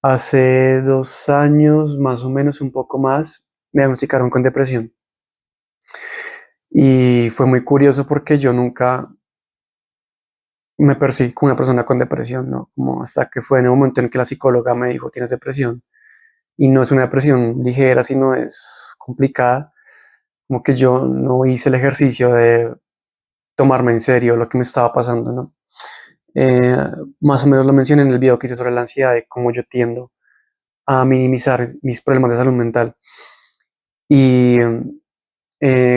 Hace 2 años, más o menos, un poco más, me diagnosticaron con depresión. Y fue muy curioso porque yo nunca me percibí como una persona con depresión, ¿no? Como hasta que fue en el momento en que la psicóloga me dijo, tienes depresión. Y no es una depresión ligera, sino es complicada. Como que yo no hice el ejercicio de tomarme en serio lo que me estaba pasando, ¿no? Eh, Más o menos lo mencioné en el video que hice sobre la ansiedad, de cómo yo tiendo a minimizar mis problemas de salud mental. Y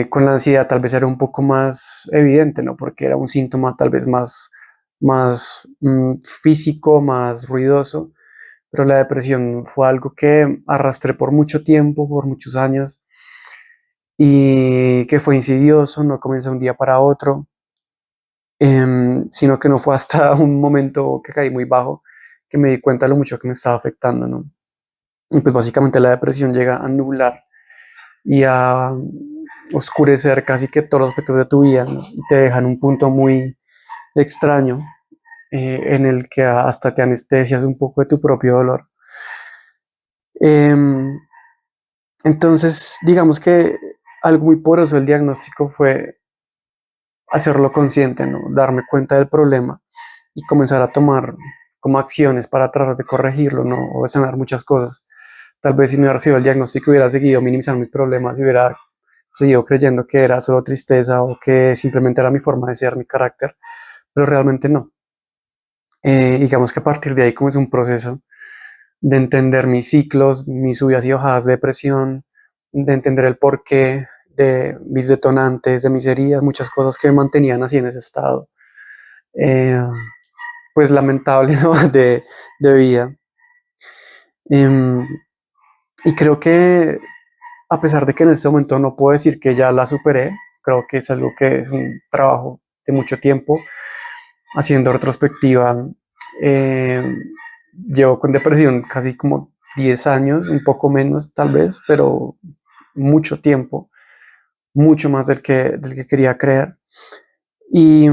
con la ansiedad tal vez era un poco más evidente, ¿no? Porque era un síntoma tal vez más físico, más ruidoso, pero la depresión fue algo que arrastré por mucho tiempo, por muchos años, y que fue insidioso, no comenzó un día para otro, sino que no fue hasta un momento que caí muy bajo que me di cuenta de lo mucho que me estaba afectando, ¿no? Y pues básicamente la depresión llega a nublar y a oscurecer casi que todos los aspectos de tu vida, ¿no? Y te deja en un punto muy extraño, en el que hasta te anestesias un poco de tu propio dolor. Em, entonces, digamos que algo muy poderoso del diagnóstico fue hacerlo consciente, ¿no? Darme cuenta del problema y comenzar a tomar como acciones para tratar de corregirlo, ¿no? O de sanar muchas cosas. Tal vez si no hubiera sido el diagnóstico hubiera seguido minimizando mis problemas y hubiera seguido creyendo que era solo tristeza o que simplemente era mi forma de ser, mi carácter, pero realmente no. Digamos que a partir de ahí como es un proceso de entender mis ciclos, mis subidas y bajadas de depresión, de entender el porqué de mis detonantes, de mis heridas, muchas cosas que me mantenían así en ese estado, eh, pues lamentable, ¿no? De vida. Em, y creo que a pesar de que en este momento no puedo decir que ya la superé, creo que es algo que es un trabajo de mucho tiempo. Haciendo retrospectiva, eh, llevo con depresión casi como 10 años, un poco menos tal vez, pero mucho tiempo, mucho más del que quería creer. Y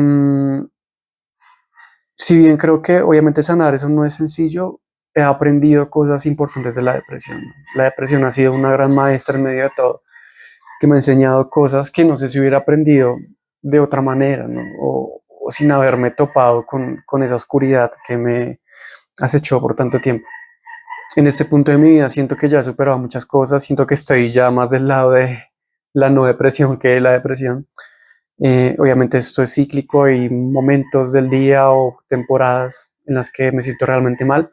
si bien creo que obviamente sanar eso no es sencillo, he aprendido cosas importantes de la depresión, ¿no? La depresión ha sido una gran maestra en medio de todo, que me ha enseñado cosas que no sé si hubiera aprendido de otra manera, ¿no? O sin haberme topado con esa oscuridad que me acechó por tanto tiempo. En este punto de mi vida siento que ya he superado muchas cosas, siento que estoy ya más del lado de la no depresión que de la depresión. Obviamente esto es cíclico, hay momentos del día o temporadas en las que me siento realmente mal.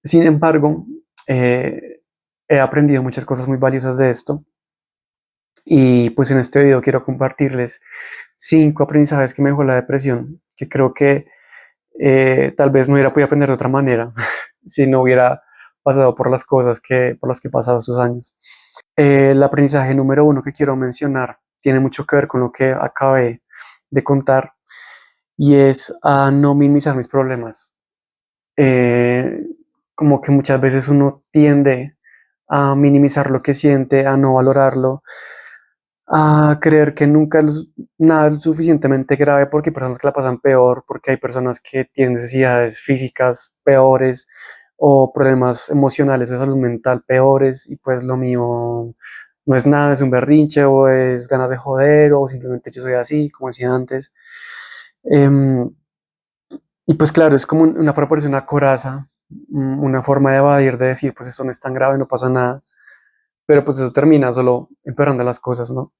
Sin embargo, he aprendido muchas cosas muy valiosas de esto y pues en este video quiero compartirles 5 aprendizajes que me dejó la depresión, que creo que tal vez no hubiera podido aprender de otra manera si no hubiera pasado por las cosas por las que he pasado estos años. El aprendizaje número uno que quiero mencionar tiene mucho que ver con lo que acabé de contar y es a no minimizar mis problemas. Eh, Como que muchas veces uno tiende a minimizar lo que siente, a no valorarlo, a creer que nunca nada es suficientemente grave porque hay personas que la pasan peor, porque hay personas que tienen necesidades físicas peores o problemas emocionales o de salud mental peores y pues lo mío no es nada, es un berrinche o es ganas de joder o simplemente yo soy así, como decía antes. Em, y pues claro, es como una forma de ponerse una coraza, una forma de evadir, de decir pues esto no es tan grave, no pasa nada, pero pues eso termina solo empeorando las cosas, ¿no?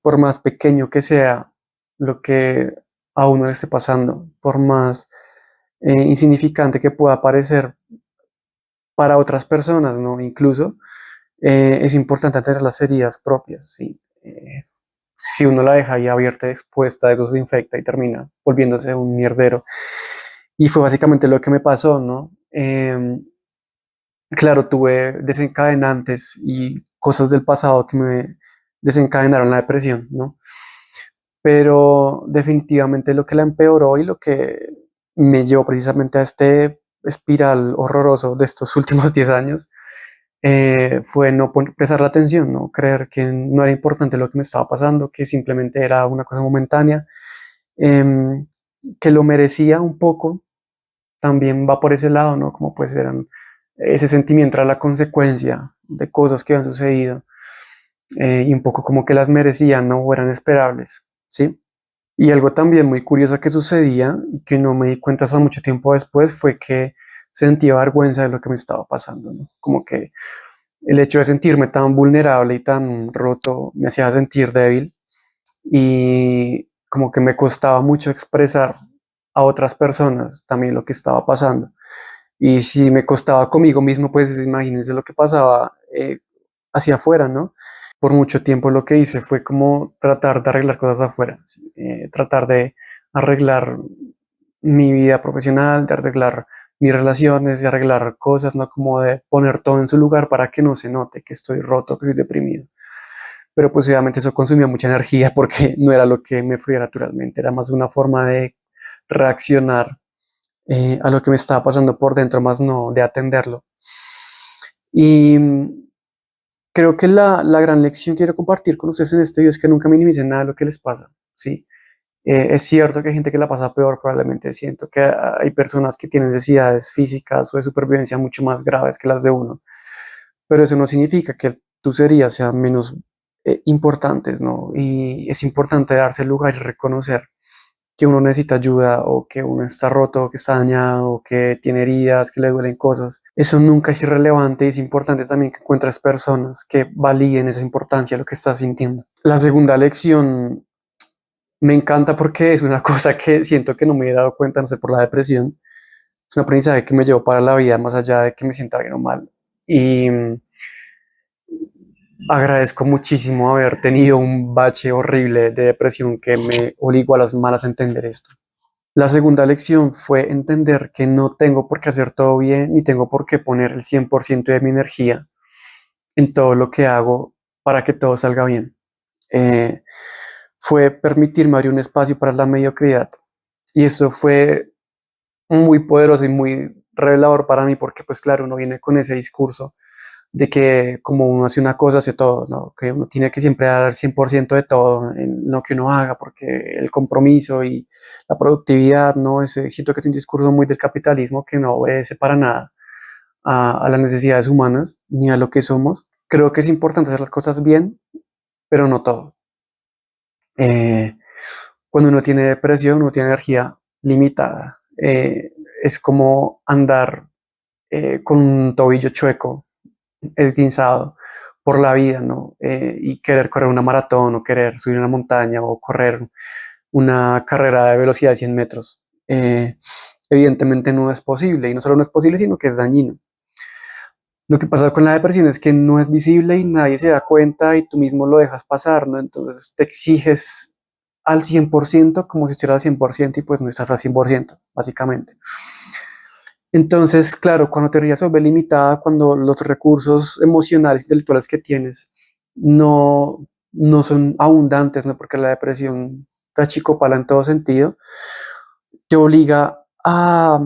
Por más pequeño que sea lo que a uno le esté pasando, por más insignificante que pueda parecer para otras personas, ¿no? Incluso es importante tener las heridas propias, ¿sí? Si uno la deja ahí abierta, expuesta, eso se infecta y termina volviéndose un mierdero. Y fue básicamente lo que me pasó, ¿no? Claro, tuve desencadenantes y cosas del pasado que me desencadenaron la depresión, ¿no? Pero definitivamente lo que la empeoró y lo que me llevó precisamente a este espiral horroroso de estos últimos 10 años fue no prestar la atención, no creer que no era importante lo que me estaba pasando, que simplemente era una cosa momentánea, em, que lo merecía un poco, también va por ese lado, ¿no? Como pues eran, ese sentimiento era la consecuencia de cosas que han sucedido y un poco como que las merecían, ¿no? O eran esperables, ¿sí? Y algo también muy curioso que sucedía y que no me di cuenta hasta mucho tiempo después fue que sentía vergüenza de lo que me estaba pasando, ¿no? Como que el hecho de sentirme tan vulnerable y tan roto me hacía sentir débil y como que me costaba mucho expresar a otras personas también lo que estaba pasando. Y si me costaba conmigo mismo, pues imagínense lo que pasaba hacia afuera, ¿no? Por mucho tiempo lo que hice fue como tratar de arreglar cosas afuera, ¿sí? Tratar de arreglar mi vida profesional, de arreglar mis relaciones, de arreglar cosas, ¿no? Como de poner todo en su lugar para que no se note que estoy roto, que estoy deprimido. Pero pues obviamente eso consumía mucha energía porque no era lo que me fluía naturalmente, era más una forma de reaccionar a lo que me estaba pasando por dentro, más no de atenderlo. Y creo que la gran lección que quiero compartir con ustedes en este video es que nunca minimicen nada de lo que les pasa, ¿sí? Es cierto que hay gente que la pasa peor, probablemente siento que hay personas que tienen necesidades físicas o de supervivencia mucho más graves que las de uno, pero eso no significa que tus heridas sean menos importantes, ¿no? Y es importante darse el lugar y reconocer que uno necesita ayuda o que uno está roto, que está dañado, o que tiene heridas, que le duelen cosas. Eso nunca es irrelevante y es importante también que encuentres personas que validen esa importancia de lo que estás sintiendo. La segunda lección me encanta porque es una cosa que siento que no me he dado cuenta, no sé, por la depresión. Es un aprendizaje que me llevó para la vida, más allá de que me sienta bien o mal. Y agradezco muchísimo haber tenido un bache horrible de depresión que me obligó a las malas a entender esto. La segunda lección fue entender que no tengo por qué hacer todo bien ni tengo por qué poner el 100% de mi energía en todo lo que hago para que todo salga bien. Eh, Fue permitirme abrir un espacio para la mediocridad. Y eso fue muy poderoso y muy revelador para mí porque pues claro, uno viene con ese discurso de que como uno hace una cosa, hace todo, ¿no? Que uno tiene que siempre dar el 100% de todo en lo que uno haga, porque el compromiso y la productividad, ¿no? Ese, siento que es un discurso muy del capitalismo que no obedece para nada a las necesidades humanas ni a lo que somos. Creo que es importante hacer las cosas bien, pero no todo. Eh, Cuando uno tiene depresión, uno tiene energía limitada. Es como andar con un tobillo chueco esguinzado por la vida, ¿no? Y querer correr una maratón o querer subir una montaña o correr una carrera de velocidad de 100 metros. Evidentemente no es posible y no solo no es posible, sino que es dañino. Lo que pasa con la depresión es que no es visible y nadie se da cuenta y tú mismo lo dejas pasar, ¿no? Entonces te exiges al 100% como si estuvieras al 100% y pues no estás al 100%, básicamente. Entonces, claro, cuando te rías sobre limitada, cuando los recursos emocionales e intelectuales que tienes no son abundantes, ¿no? Porque la depresión te achicopala en todo sentido, te obliga a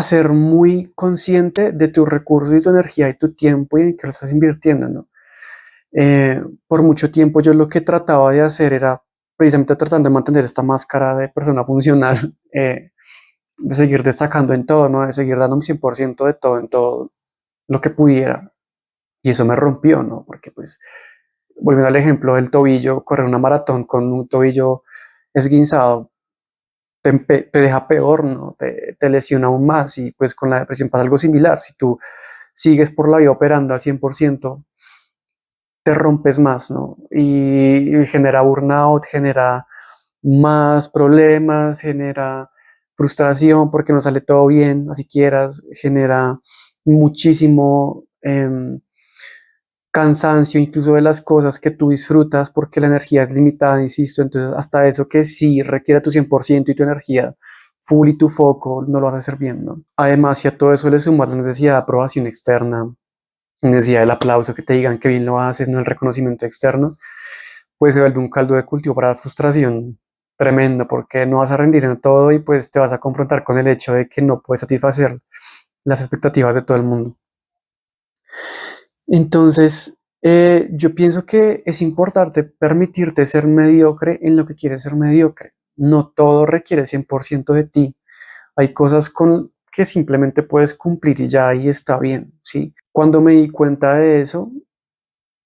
ser muy consciente de tus recursos y tu energía y tu tiempo y en qué lo estás invirtiendo, ¿no? Por mucho tiempo yo lo que trataba de hacer era precisamente tratando de mantener esta máscara de persona funcional, de seguir destacando en todo, ¿no? De seguir dando mi 100% de todo, en todo lo que pudiera. Y eso me rompió, ¿no? Porque pues, volviendo al ejemplo del tobillo, correr una maratón con un tobillo esguinzado te deja peor, ¿no? Te lesiona aún más y pues con la depresión pasa algo similar. Si tú sigues por la vida operando al 100%, te rompes más, ¿no? Y genera burnout, genera más problemas, genera frustración porque no sale todo bien, así quieras, genera muchísimo cansancio incluso de las cosas que tú disfrutas porque la energía es limitada, insisto, entonces hasta eso que sí requiere tu 100% y tu energía full y tu foco, no lo vas a hacer bien, ¿no? Además, si a todo eso le sumas la necesidad de aprobación externa, necesidad del aplauso, que te digan que bien lo haces, no el reconocimiento externo, pues se vuelve un caldo de cultivo para la frustración tremendo porque no vas a rendir en todo y pues te vas a confrontar con el hecho de que no puedes satisfacer las expectativas de todo el mundo. Entonces, yo pienso que es importante permitirte ser mediocre en lo que quieres ser mediocre. No todo requiere 100% de ti. Hay cosas con que simplemente puedes cumplir y ya ahí está bien, ¿sí? Cuando me di cuenta de eso,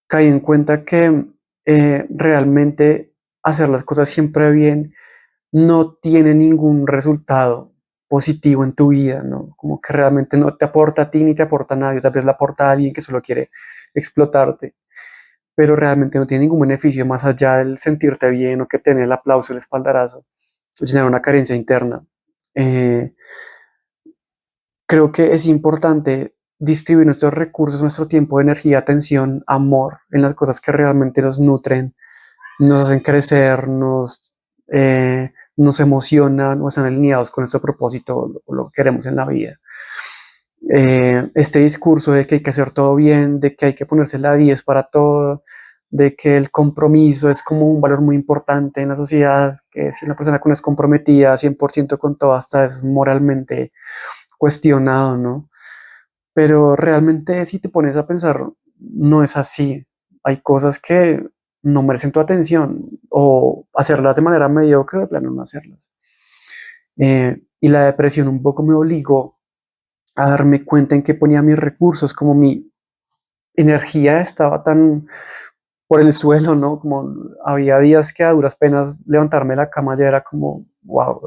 caí en cuenta que realmente hacer las cosas siempre bien no tiene ningún resultado positivo en tu vida, ¿no? Como que realmente no te aporta a ti ni te aporta a nadie, tal vez le aporta a alguien que solo quiere explotarte, pero realmente no tiene ningún beneficio más allá del sentirte bien o que tener el aplauso, el espaldarazo, o llenar una carencia interna. Eh, Creo que es importante distribuir nuestros recursos, nuestro tiempo, energía, atención, amor en las cosas que realmente nos nutren, nos hacen crecer, nos emocionan o están alineados con nuestro propósito o lo que queremos en la vida. Este discurso de que hay que hacer todo bien, de que hay que ponerse la 10 para todo, de que el compromiso es como un valor muy importante en la sociedad, que si una persona que no es comprometida 100% con todo, hasta es moralmente cuestionado, ¿no? Pero realmente si te pones a pensar, no es así. Hay cosas que no merecen tu atención o hacerlas de manera mediocre, de plano no hacerlas. Y la depresión un poco me obligó a darme cuenta en que ponía mis recursos, como mi energía estaba tan por el suelo, ¿no? Como había días que a duras penas levantarme de la cama ya era como, wow,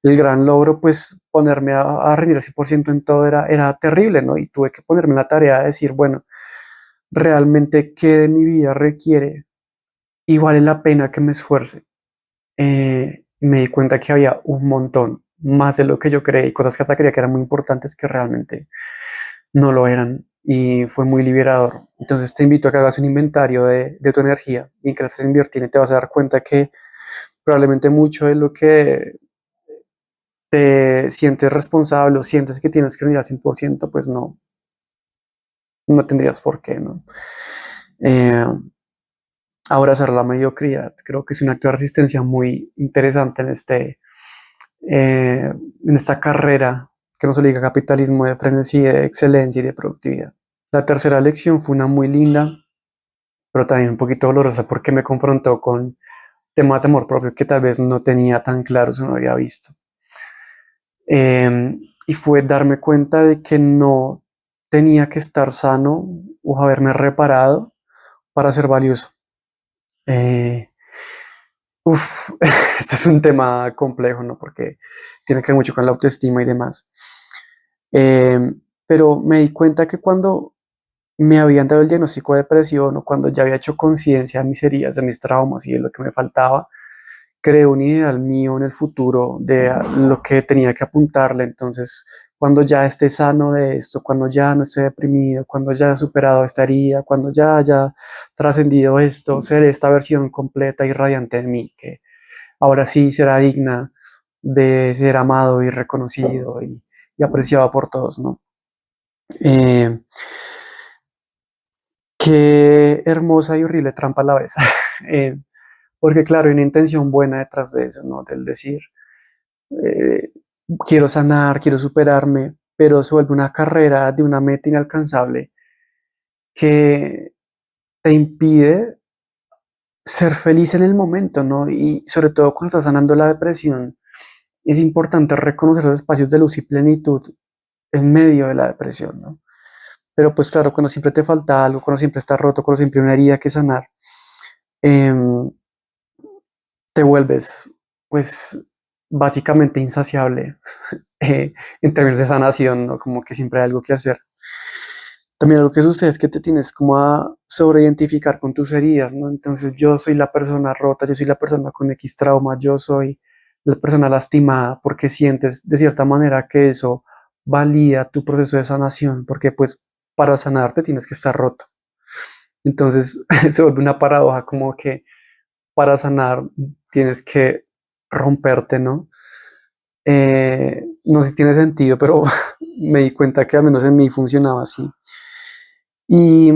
el gran logro, pues ponerme a rendir al 100% en todo era terrible, ¿no? Y tuve que ponerme en la tarea de decir, bueno, realmente qué de mi vida requiere y vale la pena que me esfuerce. Me di cuenta que había un montón, más de lo que yo creí, cosas que hasta creía que eran muy importantes que realmente no lo eran y fue muy liberador. Entonces te invito a que hagas un inventario de tu energía y en que la estés invirtiendo y te vas a dar cuenta que probablemente mucho de lo que te sientes responsable o sientes que tienes que rendir al 100%, pues no tendrías por qué, ¿no? Eh, Abrazar la mediocridad, creo que es un acto de resistencia muy interesante en esta carrera que nos obliga a capitalismo de frenesí, de excelencia y de productividad. La tercera lección fue una muy linda, pero también un poquito dolorosa porque me confrontó con temas de amor propio que tal vez no tenía tan claros o no había visto. Y fue darme cuenta de que no tenía que estar sano o haberme reparado para ser valioso. Eh, Este es un tema complejo, ¿no? Porque tiene que ver mucho con la autoestima y demás. Eh, pero me di cuenta que cuando me habían dado el diagnóstico de depresión o cuando ya había hecho conciencia de mis heridas, de mis traumas y de lo que me faltaba, creé un ideal mío en el futuro de lo que tenía que apuntarle. Entonces, cuando ya esté sano de esto, cuando ya no esté deprimido, cuando ya haya superado esta herida, cuando ya haya trascendido esto, seré esta versión completa y radiante de mí, que ahora sí será digna de ser amado y reconocido y apreciado por todos, ¿no? Eh, Qué hermosa y horrible trampa a la vez. Eh, Porque claro, hay una intención buena detrás de eso, ¿no? Del decir, eh, quiero sanar, quiero superarme, pero se vuelve una carrera de una meta inalcanzable que te impide ser feliz en el momento, ¿no? Y sobre todo cuando estás sanando la depresión, es importante reconocer los espacios de luz y plenitud en medio de la depresión, ¿no? Pero pues claro, cuando siempre te falta algo, cuando siempre estás roto, cuando siempre hay una herida que sanar, em, te vuelves pues básicamente insaciable en términos de sanación, ¿no? Como que siempre hay algo que hacer. También lo que sucede es que te tienes como a sobreidentificar con tus heridas, ¿no? Entonces yo soy la persona rota, yo soy la persona con X trauma, yo soy la persona lastimada porque sientes de cierta manera que eso valida tu proceso de sanación, porque pues para sanarte tienes que estar roto. Entonces se vuelve una paradoja como que para sanar tienes que romperte, ¿no? No sé si tiene sentido, pero me di cuenta que al menos en mí funcionaba así. Y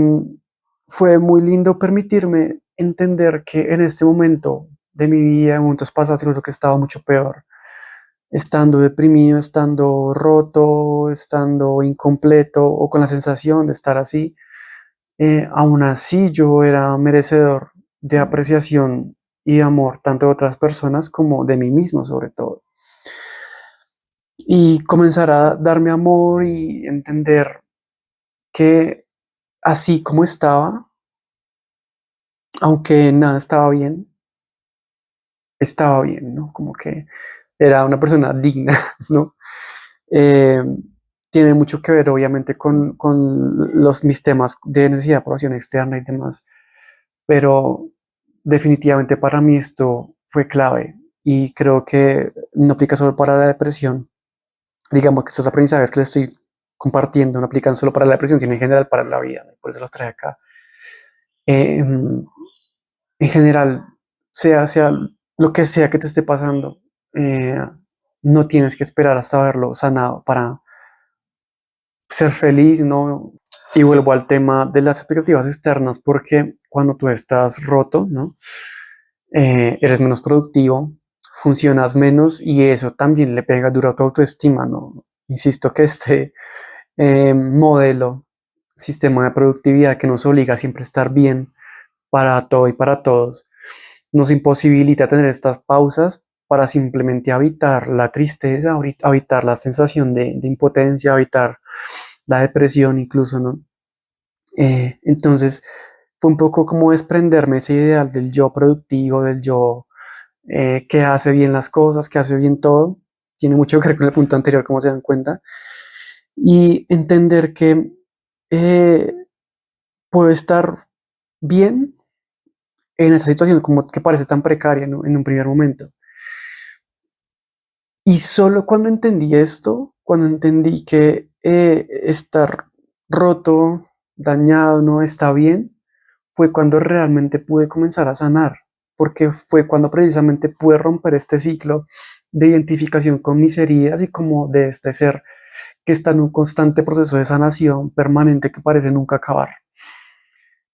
fue muy lindo permitirme entender que en este momento de mi vida, en momentos pasados, creo que estaba mucho peor, estando deprimido, estando roto, estando incompleto o con la sensación de estar así, aún así yo era merecedor de apreciación y amor tanto de otras personas como de mí mismo sobre todo. y comenzar a darme amor y entender que así como estaba, aunque nada estaba bien, ¿no? Como que era una persona digna, ¿no? Eh, Tiene mucho que ver, obviamente, con mis temas de necesidad de aprobación externa y demás, pero definitivamente para mí esto fue clave y creo que no aplica solo para la depresión. Digamos que estos aprendizajes que les estoy compartiendo no aplican solo para la depresión, sino en general para la vida, ¿no? Por eso los traje acá. Eh, en general, sea lo que sea que te esté pasando, eh, no tienes que esperar hasta haberlo sanado para ser feliz, ¿no? Y vuelvo al tema de las expectativas externas, porque cuando tú estás roto, ¿no? Eres menos productivo, funcionas menos y eso también le pega duro a tu autoestima, ¿no? Insisto que este modelo, sistema de productividad que nos obliga a siempre estar bien para todo y para todos, nos imposibilita tener estas pausas para simplemente evitar la tristeza, evitar la sensación de impotencia, evitar la depresión incluso, ¿no? Entonces fue un poco como desprenderme ese ideal del yo productivo, del yo que hace bien las cosas, que hace bien todo. Tiene mucho que ver con el punto anterior, como se dan cuenta. Y entender que eh, puedo estar bien en esa situación como que parece tan precaria, ¿no? En un primer momento. Y solo cuando entendí esto, cuando entendí que estar roto, dañado, no está bien, fue cuando realmente pude comenzar a sanar, porque fue cuando precisamente pude romper este ciclo de identificación con mis heridas y como de este ser que está en un constante proceso de sanación permanente que parece nunca acabar.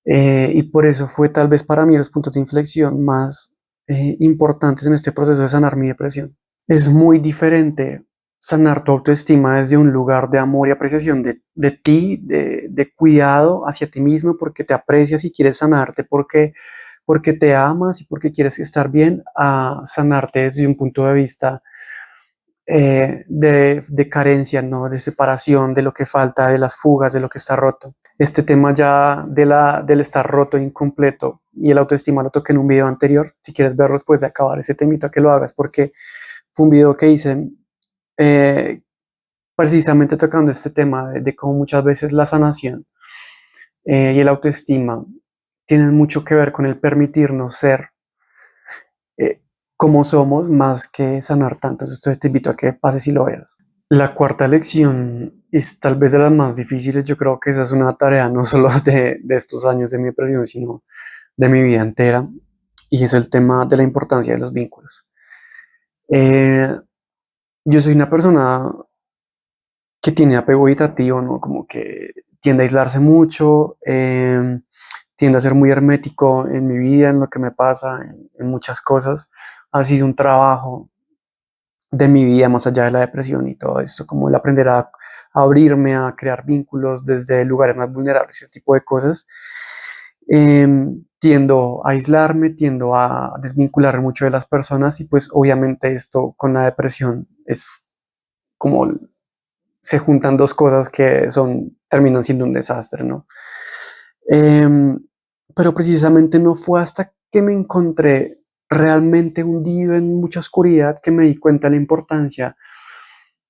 Y por eso fue tal vez para mí los puntos de inflexión más importantes en este proceso de sanar mi depresión. Es muy diferente sanar tu autoestima desde un lugar de amor y apreciación de ti, de cuidado hacia ti mismo, porque te aprecias y quieres sanarte, porque te amas y porque quieres estar bien, a sanarte desde un punto de vista de carencia, ¿no? De separación, de lo que falta, de las fugas, de lo que está roto. Este tema ya del estar roto, incompleto y el autoestima lo toqué en un video anterior. Si quieres verlo después de acabar ese temita, que lo hagas, porque fue un video que hice eh, precisamente tocando este tema de cómo muchas veces la sanación y el autoestima tienen mucho que ver con el permitirnos ser eh, como somos más que sanar tanto. Entonces te invito a que pases y lo veas. La cuarta lección es tal vez de las más difíciles. Yo creo que esa es una tarea no solo de estos años de mi depresión, sino de mi vida entera. Y es el tema de la importancia de los vínculos. Eh, yo soy una persona que tiene apego evitativo, ¿no? Como que tiende a aislarse mucho, tiende a ser muy hermético en mi vida, en lo que me pasa, en muchas cosas. Ha sido un trabajo de mi vida más allá de la depresión y todo esto, como el aprender a abrirme, a crear vínculos desde lugares más vulnerables, ese tipo de cosas. Tiendo a aislarme, tiendo a desvincular mucho de las personas y pues obviamente esto con la depresión es como se juntan dos cosas que terminan siendo un desastre, ¿no? Em, pero precisamente no fue hasta que me encontré realmente hundido en mucha oscuridad que me di cuenta de la importancia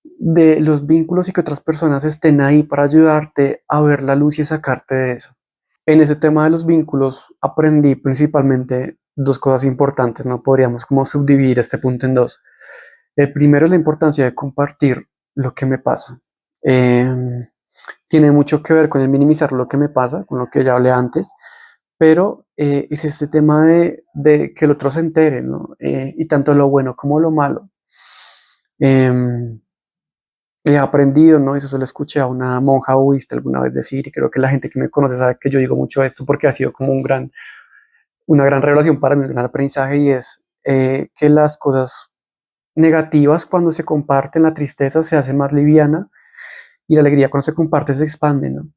de los vínculos y que otras personas estén ahí para ayudarte a ver la luz y sacarte de eso. En ese tema de los vínculos aprendí principalmente dos cosas importantes, no podríamos como subdividir este punto en dos. El primero es la importancia de compartir lo que me pasa. Em, Tiene mucho que ver con el minimizar lo que me pasa, con lo que ya hablé antes, pero es este tema de que el otro se entere, ¿no? Y tanto lo bueno como lo malo. Em, He aprendido, ¿no? Eso se lo escuché a una monja budista alguna vez decir, y creo que la gente que me conoce sabe que yo digo mucho esto porque ha sido como una gran revelación para mí, un gran aprendizaje, y es que las cosas negativas cuando se comparten, la tristeza se hace más liviana y la alegría cuando se comparte se expande, ¿no?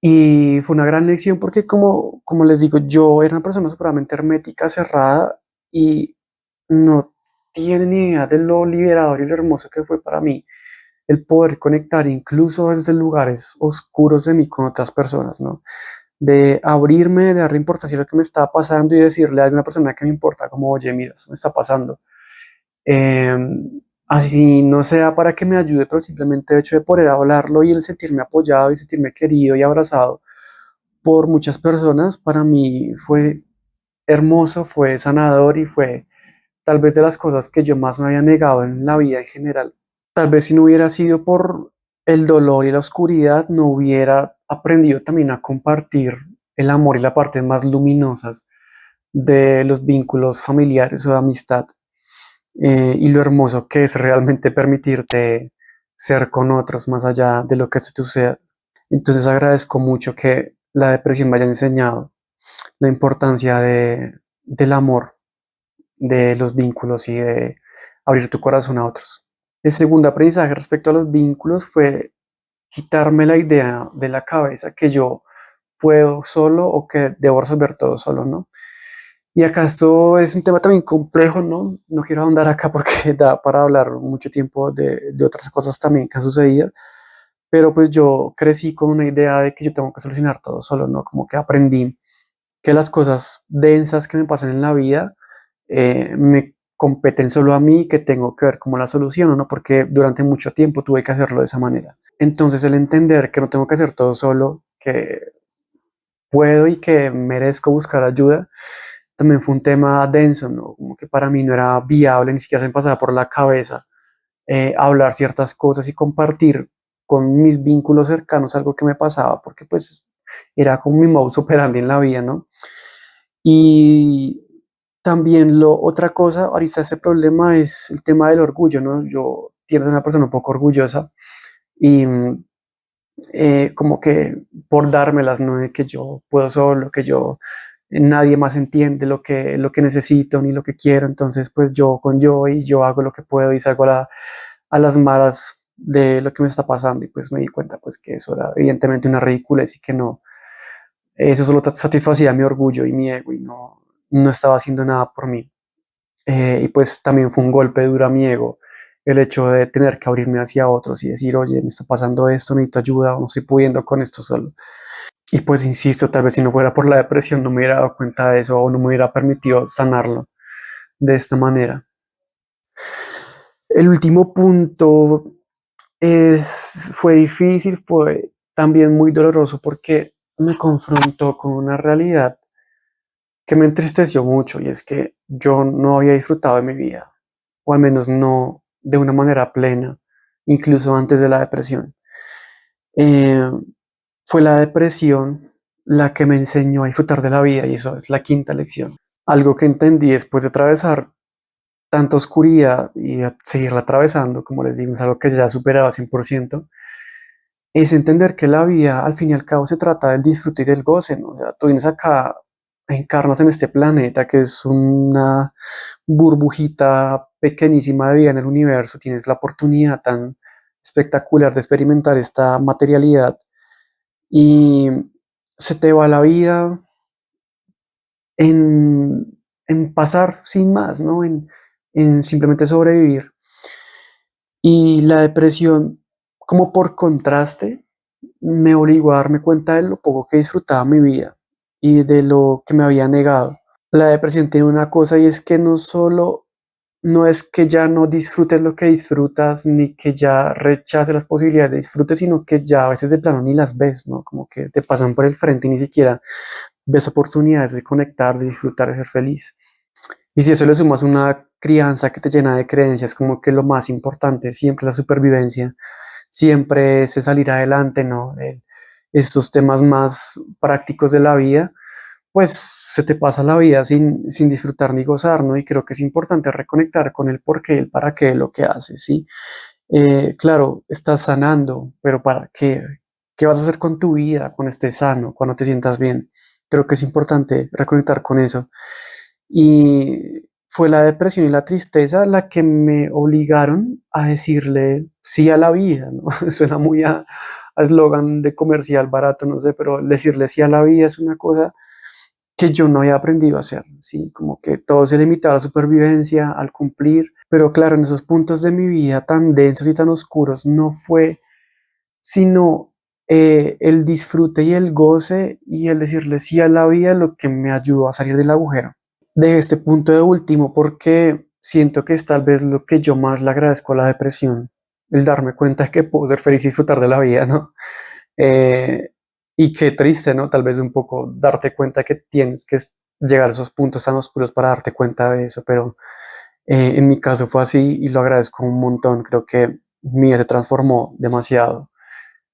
Y fue una gran lección porque como les digo, yo era una persona supremamente hermética, cerrada y no tienen idea de lo liberador y lo hermoso que fue para mí el poder conectar incluso desde lugares oscuros de mí con otras personas, ¿no? De abrirme, de darle importancia a lo que me está pasando y decirle a alguna persona que me importa, como, oye, mira, eso me está pasando. Eh, Así no sea para que me ayude, pero simplemente el hecho de poder hablarlo y el sentirme apoyado y sentirme querido y abrazado por muchas personas, para mí fue hermoso, fue sanador y fue tal vez de las cosas que yo más me había negado en la vida en general. Tal vez si no hubiera sido por el dolor y la oscuridad, no hubiera aprendido también a compartir el amor y las partes más luminosas de los vínculos familiares o de amistad, y lo hermoso que es realmente permitirte ser con otros más allá de lo que se suceda. Entonces agradezco mucho que la depresión me haya enseñado la importancia del amor, de los vínculos y de abrir tu corazón a otros. El segundo aprendizaje respecto a los vínculos fue quitarme la idea de la cabeza que yo puedo solo o que debo resolver todo solo, ¿no? Y acá esto es un tema también complejo, ¿no? No quiero ahondar acá porque da para hablar mucho tiempo de otras cosas también que han sucedido, pero pues yo crecí con una idea de que yo tengo que solucionar todo solo, ¿no? Como que aprendí que las cosas densas que me pasan en la vida me competen solo a mí, que tengo que ver cómo la soluciono, ¿no? Porque durante mucho tiempo tuve que hacerlo de esa manera. Entonces el entender que no tengo que hacer todo solo, que puedo y que merezco buscar ayuda, también fue un tema denso, ¿no? Como que para mí no era viable, ni siquiera se me pasaba por la cabeza hablar ciertas cosas y compartir con mis vínculos cercanos algo que me pasaba, porque pues era como mi modus operandi en la vida, ¿no? Y también otra cosa, ahorita ese problema es el tema del orgullo, ¿no? Yo tiendo a ser una persona un poco orgullosa y como que por dármelas, ¿no? De que yo puedo solo, que yo nadie más entiende lo que necesito ni lo que quiero, entonces pues yo con yo y yo hago lo que puedo y salgo a las malas de lo que me está pasando y pues me di cuenta pues que eso era evidentemente una ridiculez y que no, eso solo satisfacía mi orgullo y mi ego y no estaba haciendo nada por mí. Y pues también fue un golpe duro a mi ego el hecho de tener que abrirme hacia otros y decir, oye, me está pasando esto, necesito ayuda, no estoy pudiendo con esto solo. Y pues insisto, tal vez si no fuera por la depresión no me hubiera dado cuenta de eso o no me hubiera permitido sanarlo de esta manera. El último punto fue difícil, fue también muy doloroso porque me confrontó con una realidad que me entristeció mucho y es que yo no había disfrutado de mi vida, o al menos no de una manera plena, incluso antes de la depresión. Eh, Fue la depresión la que me enseñó a disfrutar de la vida y eso es la quinta lección. Algo que entendí después de atravesar tanta oscuridad y a seguirla atravesando, como les digo, es algo que ya he superado 100%, es entender que la vida al fin y al cabo se trata del disfrute y del goce, ¿no? O sea, tú vienes acá, encarnas en este planeta que es una burbujita pequeñísima de vida en el universo, tienes la oportunidad tan espectacular de experimentar esta materialidad y se te va la vida en pasar sin más, ¿no? En simplemente sobrevivir. Y la depresión, como por contraste, me obligó a darme cuenta de lo poco que disfrutaba mi vida y de lo que me había negado. La depresión tiene una cosa y es que no solo no es que ya no disfrutes lo que disfrutas ni que ya rechaces las posibilidades de disfrute, sino que ya a veces de plano ni las ves, ¿no? Como que te pasan por el frente y ni siquiera ves oportunidades de conectar, de disfrutar, de ser feliz. Y si eso le sumas una crianza que te llena de creencias, como que lo más importante siempre es la supervivencia, siempre es salir adelante, ¿no? Estos temas más prácticos de la vida, pues se te pasa la vida sin disfrutar ni gozar, ¿no? Y creo que es importante reconectar con el por qué, el para qué, lo que haces, ¿sí? Claro, estás sanando, pero ¿para qué? ¿Qué vas a hacer con tu vida cuando estés sano, cuando te sientas bien? Creo que es importante reconectar con eso. Y fue la depresión y la tristeza la que me obligaron a decirle sí a la vida, ¿no? Suena muy a eslogan de comercial barato, no sé, pero decirle sí a la vida es una cosa que yo no había aprendido a hacer, ¿sí? Como que todo se limitaba a la supervivencia, al cumplir, Pero claro, en esos puntos de mi vida tan densos y tan oscuros no fue sino el disfrute y el goce y el decirle sí a la vida lo que me ayudó a salir del agujero. De este punto de último, porque siento que es tal vez lo que yo más le agradezco a la depresión, el darme cuenta de que puedo ser feliz y disfrutar de la vida, ¿no? Eh, y qué triste, ¿no? Tal vez un poco darte cuenta que tienes que llegar a esos puntos tan oscuros para darte cuenta de eso, pero en mi caso fue así y lo agradezco un montón. Creo que mi vida se transformó demasiado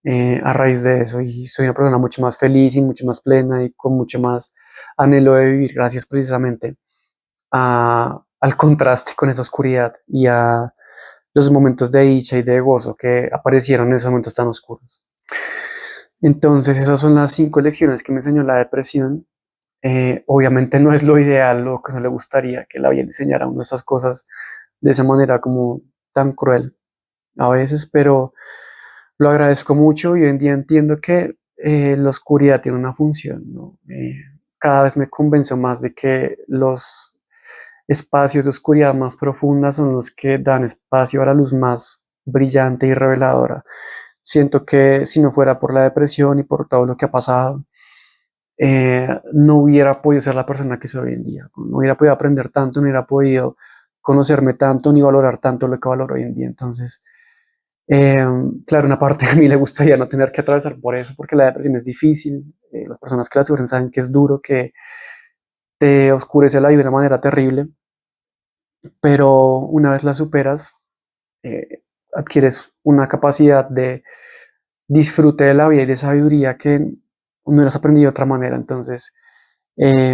a raíz de eso y soy una persona mucho más feliz y mucho más plena y con mucho más anhelo de vivir gracias precisamente al contraste con esa oscuridad y a los momentos de dicha y de gozo que aparecieron en esos momentos tan oscuros. Entonces esas son las 5 lecciones que me enseñó la depresión. Obviamente no es lo ideal, lo que no le gustaría que la vida enseñara a uno esas cosas de esa manera como tan cruel a veces, pero lo agradezco mucho y hoy en día entiendo que la oscuridad tiene una función, ¿no? Cada vez me convenzo más de que los espacios de oscuridad más profunda son los que dan espacio a la luz más brillante y reveladora. Siento que si no fuera por la depresión y por todo lo que ha pasado, no hubiera podido ser la persona que soy hoy en día, no hubiera podido aprender tanto, no hubiera podido conocerme tanto ni valorar tanto lo que valoro hoy en día. Entonces, eh, claro, una parte de mí le gustaría no tener que atravesar por eso, porque la depresión es difícil. Las personas que la sufren saben que es duro, que te oscurece la vida de una manera terrible, pero una vez la superas, eh, adquieres una capacidad de disfrute de la vida y de sabiduría que no hubieras aprendido de otra manera. Entonces,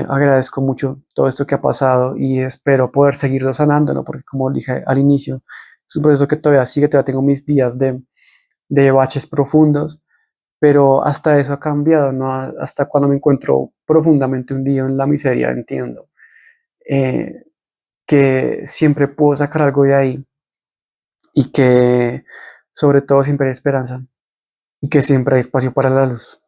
agradezco mucho todo esto que ha pasado y espero poder seguirlo sanando, ¿no? Porque como dije al inicio, es un proceso que todavía sigue, todavía tengo mis días de baches profundos, pero hasta eso ha cambiado, ¿no? Hasta cuando me encuentro profundamente hundido en la miseria, entiendo eh, que siempre puedo sacar algo de ahí y que sobre todo siempre hay esperanza y que siempre hay espacio para la luz.